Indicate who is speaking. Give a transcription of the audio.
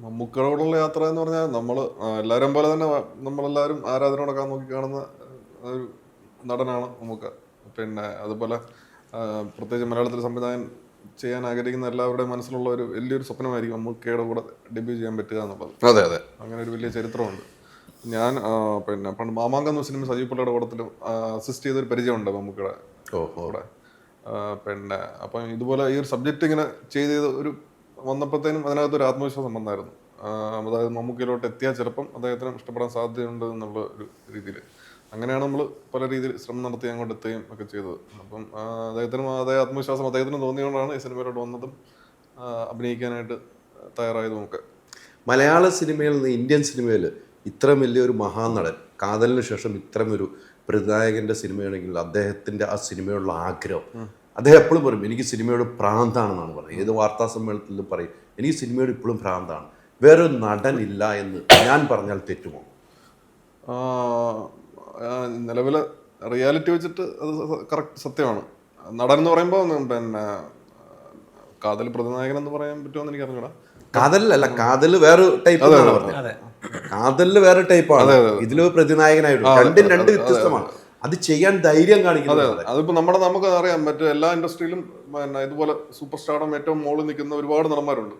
Speaker 1: മമ്മൂക്കയോടുള്ള യാത്ര എന്ന് പറഞ്ഞാൽ നമ്മൾ എല്ലാവരും പോലെ തന്നെ നമ്മളെല്ലാവരും ആരാധനയോടൊക്കെ നോക്കി കാണുന്ന ഒരു നടനാണ് മമ്മൂക്ക. പിന്നെ അതുപോലെ പ്രത്യേകിച്ച് മലയാളത്തിൽ സംവിധാനം ചെയ്യാൻ ആഗ്രഹിക്കുന്ന എല്ലാവരുടെയും മനസ്സിലുള്ള ഒരു വലിയൊരു സ്വപ്നമായിരിക്കും മമ്മൂക്കയുടെ കൂടെ ഡെബ്യൂ ചെയ്യാൻ പറ്റുക എന്നുള്ളത്.
Speaker 2: അതെ അതെ,
Speaker 1: അങ്ങനെ ഒരു വലിയ ചരിത്രമുണ്ട്. ഞാൻ പിന്നെ പണ്ട് മാമാങ്കം എന്ന സിനിമ സജീവ് പിള്ളയുടെ കൂടത്തിലും അസിസ്റ്റ് ചെയ്തൊരു പരിചയമുണ്ട് മമ്മൂക്കയുടെ കൂടെ. പിന്നെ അപ്പം ഇതുപോലെ ഈ ഒരു സബ്ജക്റ്റ് ഇങ്ങനെ ചെയ്ത് ഒരു വന്നപ്പോഴത്തേനും അതിനകത്തൊരു ആത്മവിശ്വാസം വന്നായിരുന്നു. അതായത് മമ്മൂക്കയിലോട്ട് എത്തിയാൽ ചിലപ്പം അദ്ദേഹത്തിന് ഇഷ്ടപ്പെടാൻ സാധ്യതയുണ്ട് എന്നുള്ള ഒരു രീതിയിൽ അങ്ങനെയാണ് നമ്മൾ പല രീതിയിൽ ശ്രമം നടത്തി അങ്ങോട്ട് എത്തുകയും ഒക്കെ ചെയ്തത്. അപ്പം അദ്ദേഹത്തിനും അതേ ആത്മവിശ്വാസം അദ്ദേഹത്തിന് തോന്നിയുകൊണ്ടാണ് ഈ സിനിമയിലോട്ട് വന്നതും അഭിനയിക്കാനായിട്ട് തയ്യാറായതും ഒക്കെ.
Speaker 2: മലയാള സിനിമയിൽ നിന്ന് ഇന്ത്യൻ സിനിമയിൽ ഇത്രയും വലിയൊരു മഹാനടൻ, കാതലിന് ശേഷം ഇത്തരം ഒരു പ്രതിനായകൻ്റെ സിനിമയാണെങ്കിൽ അദ്ദേഹത്തിൻ്റെ ആ സിനിമയോടുള്ള ആഗ്രഹം, അദ്ദേഹം എപ്പോഴും പറയും എനിക്ക് സിനിമയോട് ഭ്രാന്താണെന്നാണ് പറയുന്നത്. ഏത് വാർത്താ സമ്മേളനത്തിലും പറയും എനിക്ക് സിനിമയോട് ഇപ്പോഴും ഭ്രാന്താണ്. വേറൊരു നടൻ ഇല്ല എന്ന് ഞാൻ പറഞ്ഞാൽ തെറ്റുമോ?
Speaker 1: നിലവിലെ റിയാലിറ്റി വെച്ചിട്ട് അത് കറക്റ്റ് സത്യമാണ്. നടൻ എന്ന് പറയുമ്പോൾ പിന്നെ കാതൽ പ്രതിനായകൻ എന്ന് പറയാൻ പറ്റുമോ എനിക്ക് അറിഞ്ഞൂടാ.
Speaker 2: കാതലല്ല, കാതല് വേറെ ടൈപ്പ്, കാതലില് വേറെ ടൈപ്പാണ്, ഇതില് പ്രതിനായകനായിട്ട് രണ്ടും രണ്ട് വ്യത്യസ്തമാണ്. അത് ചെയ്യാൻ ധൈര്യം കാണിക്കുന്നത്.
Speaker 1: അതിപ്പോ നമുക്ക് അറിയാം, മറ്റു എല്ലാ ഇൻഡസ്ട്രിയിലും പിന്നെ ഇതുപോലെ സൂപ്പർ സ്റ്റാറും ഏറ്റവും മുകളിൽ നിൽക്കുന്ന ഒരുപാട് നടന്മാരുണ്ട്.